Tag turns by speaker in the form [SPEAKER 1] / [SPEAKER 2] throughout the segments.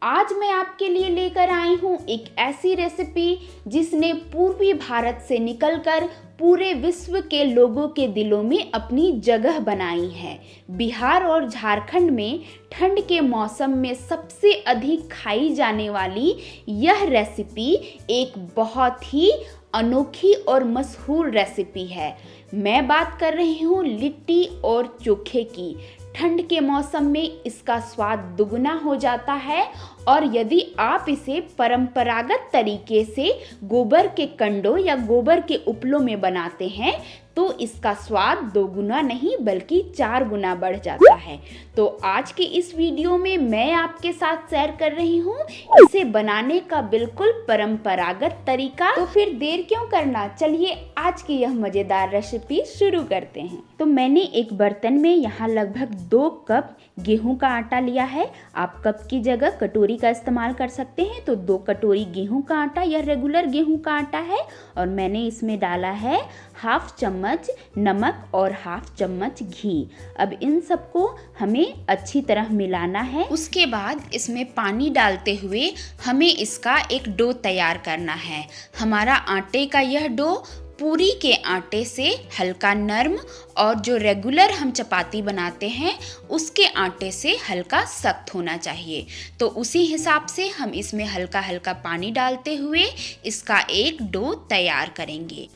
[SPEAKER 1] आज मैं आपके लिए लेकर आई हूँ एक ऐसी रेसिपी जिसने पूर्वी भारत से निकलकर पूरे विश्व के लोगों के दिलों में अपनी जगह बनाई है। बिहार और झारखंड में ठंड के मौसम में सबसे अधिक खाई जाने वाली यह रेसिपी एक बहुत ही अनोखी और मशहूर रेसिपी है। मैं बात कर रही हूँ लिट्टी और चोखे की। ठंड के मौसम में इसका स्वाद दुगना हो जाता है और यदि आप इसे परंपरागत तरीके से गोबर के कंडों या गोबर के उपलों में बनाते हैं तो इसका स्वाद 2 गुना नहीं बल्कि 4 गुना बढ़ जाता है। तो आज के इस वीडियो में मैं आपके साथ शेयर कर रही हूँ इसे बनाने का बिल्कुल परंपरागत तरीका। तो फिर देर क्यों करना, चलिए आज की यह मजेदार रेसिपी शुरू करते हैं। तो मैंने एक बर्तन में यहाँ लगभग 2 कप गेहूं का आटा लिया है। आप कप की जगह कटोरी का इस्तेमाल कर सकते हैं। तो 2 कटोरी गेहूं का आटा, यह रेगुलर गेहूं का आटा है और मैंने इसमें डाला है हाफ चम्मच नमक और हाफ चम्मच घी। अब इन सबको हमें अच्छी तरह मिलाना है। उसके बाद इसमें पानी डालते हुए हमें इसका एक डो तैयार करना है। हमारा आटे का यह डो पूरी के आटे से हल्का नर्म और जो रेगुलर हम चपाती बनाते हैं उसके आटे से हल्का सख्त होना चाहिए। तो उसी हिसाब से हम इसमें हल्का हल्का पानी डालते हुए इसका एक डो तैयार करेंगे।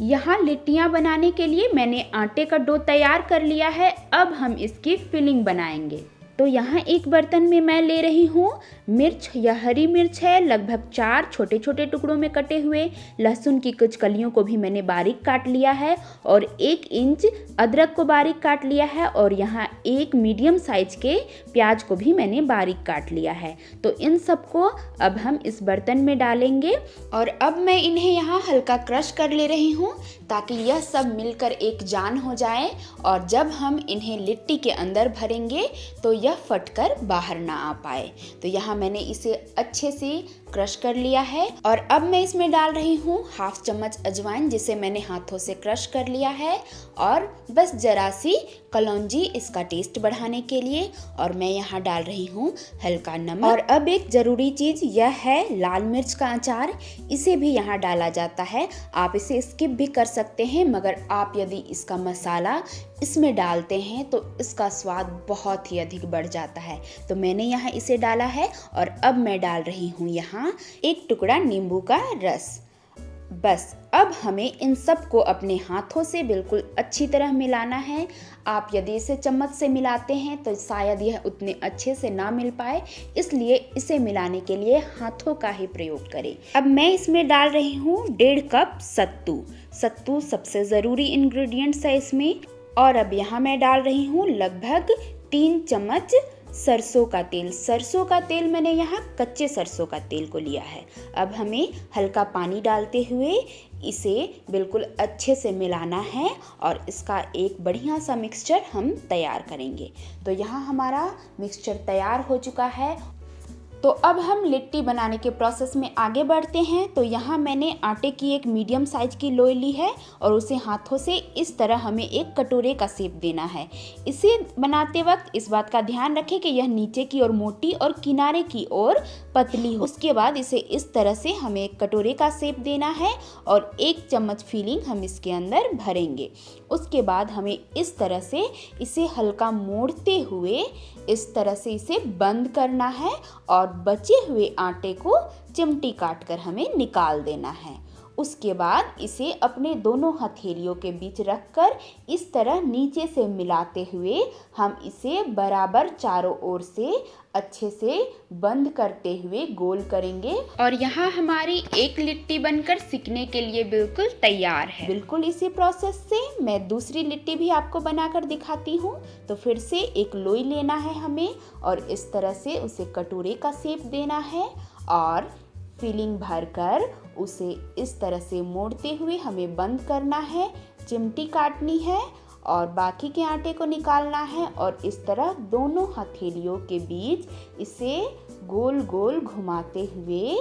[SPEAKER 1] यहाँ लिट्टियाँ बनाने के लिए मैंने आटे का डो तैयार कर लिया है। अब हम इसकी फिलिंग बनाएंगे। तो यहाँ एक बर्तन में मैं ले रही हूँ मिर्च या हरी मिर्च है, लगभग 4 छोटे छोटे टुकड़ों में कटे हुए। लहसुन की कुछ कलियों को भी मैंने बारीक काट लिया है और 1 इंच अदरक को बारीक काट लिया है और यहाँ 1 मीडियम साइज के प्याज को भी मैंने बारीक काट लिया है। तो इन सबको अब हम इस बर्तन में डालेंगे और अब मैं इन्हें यहाँ हल्का क्रश कर ले रही हूँ ताकि यह सब मिलकर एक जान हो जाए और जब हम इन्हें लिट्टी के अंदर भरेंगे तो यह फटकर बाहर ना आ पाए। तो यहाँ मैंने इसे अच्छे से क्रश कर लिया है और अब मैं इसमें डाल रही हूँ हाफ चम्मच अजवाइन जिसे मैंने हाथों से क्रश कर लिया है और बस जरा सी कलौंजी इसका टेस्ट बढ़ाने के लिए, और मैं यहाँ डाल रही हूँ हल्का नमक। और अब एक ज़रूरी चीज़ यह है लाल मिर्च का अचार, इसे भी यहाँ डाला जाता है। आप इसे स्किप भी कर सकते हैं मगर आप यदि इसका मसाला इसमें डालते हैं तो इसका स्वाद बहुत ही अधिक बढ़ जाता है। तो मैंने यहाँ इसे डाला है और अब मैं डाल रही हूँ यहाँ 1 टुकड़ा नींबू का रस। बस अब हमें इन सब को अपने हाथों से बिल्कुल अच्छी तरह मिलाना है। आप यदि इसे चम्मच से मिलाते हैं तो शायद यह उतने अच्छे से ना मिल पाए, इसलिए इसे मिलाने के लिए हाथों का ही प्रयोग करें। अब मैं इसमें डाल रही हूँ 1.5 कप सत्तू। सत्तू सबसे ज़रूरी इंग्रेडिएंट्स है इसमें। और अब यहाँ मैं डाल रही हूँ लगभग 3 चम्मच सरसों का तेल। सरसों का तेल मैंने यहाँ कच्चे सरसों का तेल को लिया है। अब हमें हल्का पानी डालते हुए इसे बिल्कुल अच्छे से मिलाना है और इसका एक बढ़िया सा मिक्सचर हम तैयार करेंगे। तो यहाँ हमारा मिक्सचर तैयार हो चुका है। तो अब हम लिट्टी बनाने के प्रोसेस में आगे बढ़ते हैं। तो यहाँ मैंने आटे की एक मीडियम साइज की लोई ली है और उसे हाथों से इस तरह हमें एक कटोरे का शेप देना है। इसे बनाते वक्त इस बात का ध्यान रखें कि यह नीचे की ओर मोटी और किनारे की ओर पतली हो। उसके बाद इसे इस तरह से हमें एक कटोरे का शेप देना है और 1 चम्मच फिलिंग हम इसके अंदर भरेंगे। उसके बाद हमें इस तरह से इसे हल्का मोड़ते हुए इस तरह से इसे बंद करना है और बचे हुए आटे को चिमटी काटकर हमें निकाल देना है। उसके बाद इसे अपने दोनों हथेलियों के बीच रखकर इस तरह नीचे से मिलाते हुए हम इसे बराबर चारों ओर से अच्छे से बंद करते हुए गोल करेंगे। और यहाँ हमारी एक लिट्टी बनकर सिकने के लिए बिल्कुल तैयार है। बिल्कुल इसी प्रोसेस से मैं दूसरी लिट्टी भी आपको बनाकर दिखाती हूँ। तो फिर से एक लोई लेना है हमें और इस तरह से उसे कटोरे का शेप देना है और फिलिंग भरकर उसे इस तरह से मोड़ते हुए हमें बंद करना है, चिमटी काटनी है और बाकी के आटे को निकालना है और इस तरह दोनों हथेलियों के बीच इसे गोल गोल घुमाते हुए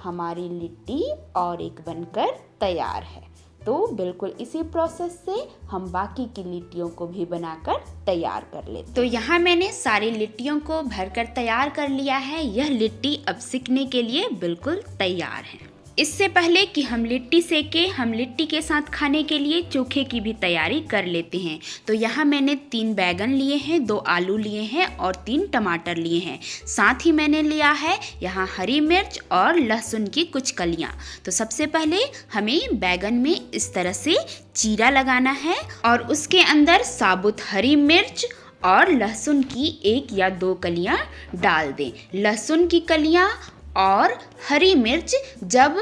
[SPEAKER 1] हमारी लिट्टी और एक बनकर तैयार है। तो बिल्कुल इसी प्रोसेस से हम बाकी की लिट्टियों को भी बनाकर तैयार कर लेते हैं। तो यहाँ मैंने सारी लिट्टियों को भरकर तैयार कर लिया है। यह लिट्टी अब सिकने के लिए बिल्कुल तैयार है। इससे पहले कि हम लिट्टी सेके, हम लिट्टी के साथ खाने के लिए चोखे की भी तैयारी कर लेते हैं। तो यहाँ मैंने 3 बैगन लिए हैं, 2 आलू लिए हैं और 3 टमाटर लिए हैं। साथ ही मैंने लिया है यहाँ हरी मिर्च और लहसुन की कुछ कलियाँ। तो सबसे पहले हमें बैगन में इस तरह से चीरा लगाना है और उसके अंदर साबुत हरी मिर्च और लहसुन की 1 या 2 कलियाँ डाल दें। लहसुन की कलियाँ और हरी मिर्च जब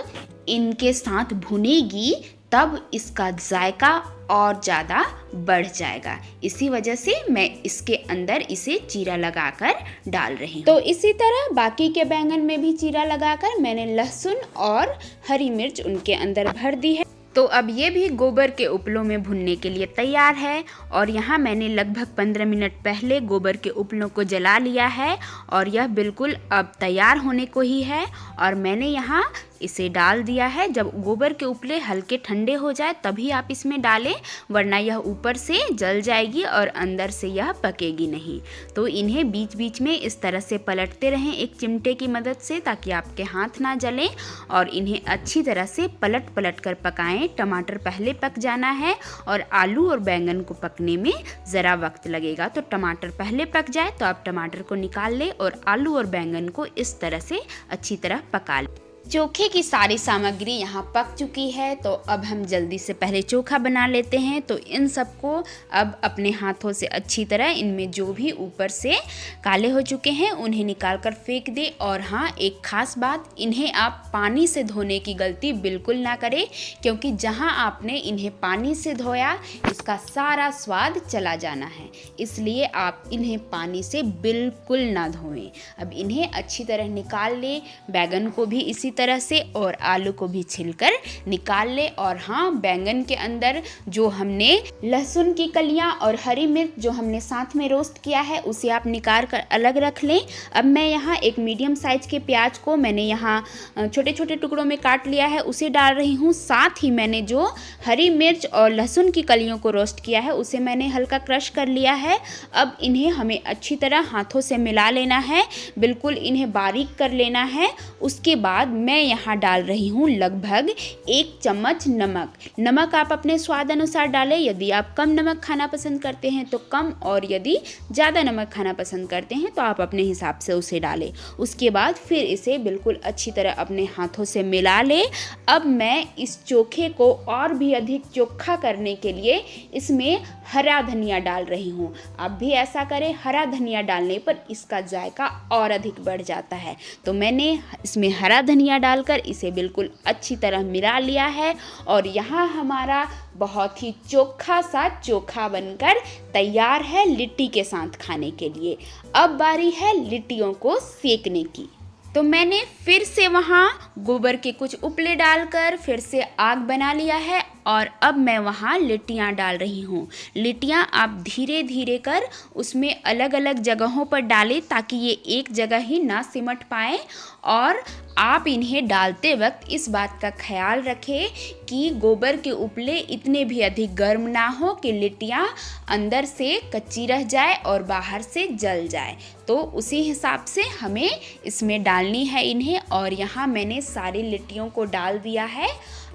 [SPEAKER 1] इनके साथ भुनेगी तब इसका जायका और ज़्यादा बढ़ जाएगा। इसी वजह से मैं इसके अंदर इसे चीरा लगाकर डाल रही हूँ। तो इसी तरह बाकी के बैंगन में भी चीरा लगाकर मैंने लहसुन और हरी मिर्च उनके अंदर भर दी है। तो अब ये भी गोबर के उपलों में भुनने के लिए तैयार है। और यहाँ मैंने लगभग 15 मिनट पहले गोबर के उपलों को जला लिया है और यह बिल्कुल अब तैयार होने को ही है। और मैंने यहाँ इसे डाल दिया है। जब गोबर के उपले हल्के ठंडे हो जाए तभी आप इसमें डालें, वरना यह ऊपर से जल जाएगी और अंदर से यह पकेगी नहीं। तो इन्हें बीच बीच में इस तरह से पलटते रहें एक चिमटे की मदद से, ताकि आपके हाथ ना जलें। और इन्हें अच्छी तरह से पलट पलट कर पकाएं। टमाटर पहले पक जाना है और आलू और बैंगन को पकने में ज़रा वक्त लगेगा। तो टमाटर पहले पक जाए तो आप टमाटर को निकाल लें और आलू और बैंगन को इस तरह से अच्छी तरह पका लें। चोखे की सारी सामग्री यहाँ पक चुकी है। तो अब हम जल्दी से पहले चोखा बना लेते हैं। तो इन सबको अब अपने हाथों से अच्छी तरह इनमें जो भी ऊपर से काले हो चुके हैं उन्हें निकाल कर फेंक दें। और हाँ, एक ख़ास बात, इन्हें आप पानी से धोने की गलती बिल्कुल ना करें, क्योंकि जहाँ आपने इन्हें पानी से धोया इसका सारा स्वाद चला जाना है। इसलिए आप इन्हें पानी से बिल्कुल ना धोएं। अब इन्हें अच्छी तरह निकाल लें। बैगन को भी इसी तरह से और आलू को भी छिलकर निकाल ले। और हाँ, बैंगन के अंदर जो हमने लहसुन की कलियां और हरी मिर्च जो हमने साथ में रोस्ट किया है उसे आप निकाल कर अलग रख लें। अब मैं यहाँ एक मीडियम साइज के प्याज को मैंने यहाँ छोटे छोटे टुकड़ों में काट लिया है, उसे डाल रही हूँ। साथ ही मैंने जो हरी मिर्च और लहसुन की कलियों को रोस्ट किया है उसे मैंने हल्का क्रश कर लिया है। अब इन्हें हमें अच्छी तरह हाथों से मिला लेना है, बिल्कुल इन्हें बारीक कर लेना है। उसके बाद मैं यहाँ डाल रही हूँ लगभग 1 चम्मच नमक। नमक आप अपने स्वाद अनुसार डालें। यदि आप कम नमक खाना पसंद करते हैं तो कम, और यदि ज़्यादा नमक खाना पसंद करते हैं तो आप अपने हिसाब से उसे डालें। उसके बाद फिर इसे बिल्कुल अच्छी तरह अपने हाथों से मिला लें। अब मैं इस चोखे को और भी अधिक चोखा करने के लिए इसमें हरा धनिया डाल रही हूँ। आप भी ऐसा करें, हरा धनिया डालने पर इसका जायका और अधिक बढ़ जाता है। तो मैंने इसमें हरा धनिया डालकर इसे बिल्कुल अच्छी तरह मिला लिया है। और यहाँ हमारा बहुत ही चोखा सा चोखा बनकर तैयार है लिट्टी के साथ खाने के लिए। अब बारी है लिट्टियों को सेकने की। तो मैंने फिर से वहाँ गोबर के कुछ उपले डालकर फिर से आग बना लिया है और अब मैं वहाँ लिट्टियाँ डाल रही हूँ। लिट्टियाँ आप धीरे धीरे कर उसमें अलग अलग जगहों पर डालें ताकि ये एक जगह ही ना सिमट पाएँ। और आप इन्हें डालते वक्त इस बात का ख्याल रखें कि गोबर के उपले इतने भी अधिक गर्म ना हो कि लिट्टियाँ अंदर से कच्ची रह जाए और बाहर से जल जाए। तो उसी हिसाब से हमें इसमें डालनी है इन्हें। और यहाँ मैंने सारी लिट्टियों को डाल दिया है।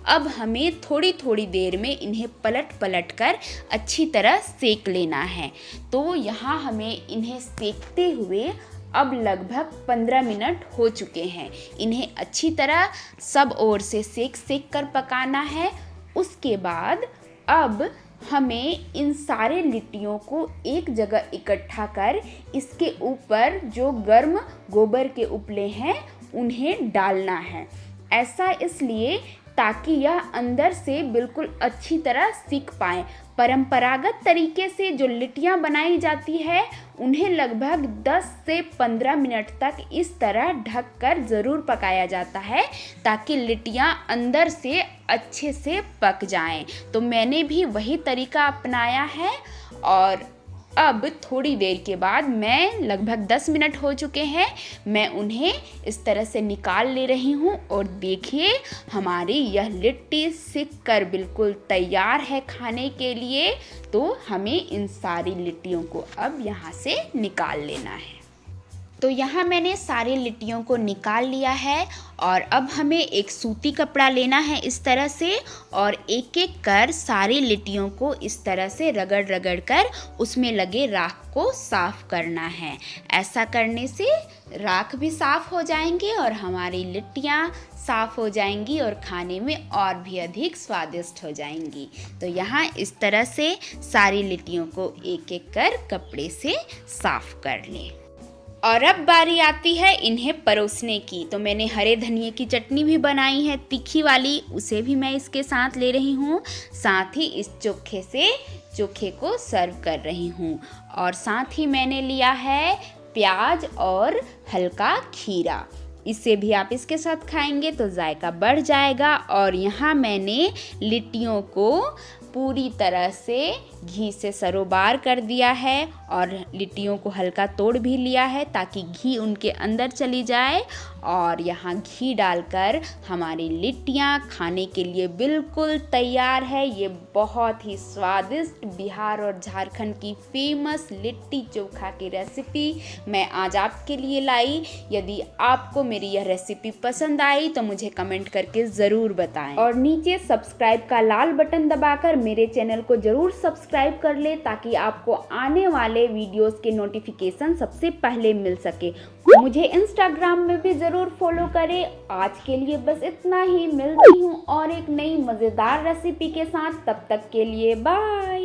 [SPEAKER 1] अब हमें थोड़ी थोड़ी देर में इन्हें पलट पलट कर अच्छी तरह सेक लेना है। तो यहाँ हमें इन्हें सेकते हुए अब लगभग 15 मिनट हो चुके हैं। इन्हें अच्छी तरह सब ओर से सेक कर पकाना है। उसके बाद अब हमें इन सारे लिट्टियों को एक जगह इकट्ठा कर इसके ऊपर जो गर्म गोबर के उपले हैं उन्हें डालना है। ऐसा इसलिए ताकि यह अंदर से बिल्कुल अच्छी तरह सीख पाएँ। परंपरागत तरीके से जो लिट्टियाँ बनाई जाती है उन्हें लगभग 10 से 15 मिनट तक इस तरह ढककर ज़रूर पकाया जाता है ताकि लिट्टियाँ अंदर से अच्छे से पक जाएं। तो मैंने भी वही तरीका अपनाया है और अब थोड़ी देर के बाद मैं लगभग 10 मिनट हो चुके हैं, मैं उन्हें इस तरह से निकाल ले रही हूँ और देखिए हमारी यह लिट्टी सिक कर बिल्कुल तैयार है खाने के लिए। तो हमें इन सारी लिट्टियों को अब यहाँ से निकाल लेना है। तो यहाँ मैंने सारी लिट्टियों को निकाल लिया है और अब हमें एक सूती कपड़ा लेना है इस तरह से, और एक एक कर सारी लिट्टियों को इस तरह से रगड़ रगड़ कर उसमें लगे राख को साफ़ करना है। ऐसा करने से राख भी साफ़ हो जाएंगे और हमारी लिट्टियाँ साफ़ हो जाएंगी और खाने में और भी अधिक स्वादिष्ट हो जाएंगी। तो यहाँ इस तरह से सारी लिट्टियों को एक एक कर कपड़े से साफ़ कर लें। और अब बारी आती है इन्हें परोसने की। तो मैंने हरे धनिए की चटनी भी बनाई है तीखी वाली, उसे भी मैं इसके साथ ले रही हूँ। साथ ही इस चोखे को सर्व कर रही हूँ। और साथ ही मैंने लिया है प्याज और हल्का खीरा, इसे भी आप इसके साथ खाएंगे तो जायका बढ़ जाएगा। और यहाँ मैंने लिट्टियों को पूरी तरह से घी से सरोबार कर दिया है और लिट्टियों को हल्का तोड़ भी लिया है ताकि घी उनके अंदर चली जाए। और यहाँ घी डालकर हमारी लिट्टियाँ खाने के लिए बिल्कुल तैयार है। ये बहुत ही स्वादिष्ट बिहार और झारखंड की फेमस लिट्टी चोखा की रेसिपी मैं आज आपके लिए लाई। यदि आपको मेरी यह रेसिपी पसंद आई तो मुझे कमेंट करके ज़रूर बताएं और नीचे सब्सक्राइब का लाल बटन दबाकर मेरे चैनल को ज़रूर सब्सक्राइब कर ले ताकि आपको आने वाले वीडियोस के नोटिफिकेशन सबसे पहले मिल सके। मुझे इंस्टाग्राम में भी ज़रूर फॉलो करें। आज के लिए बस इतना ही, मिलती हूँ और एक नई मज़ेदार रेसिपी के साथ। तब तक के लिए बाय।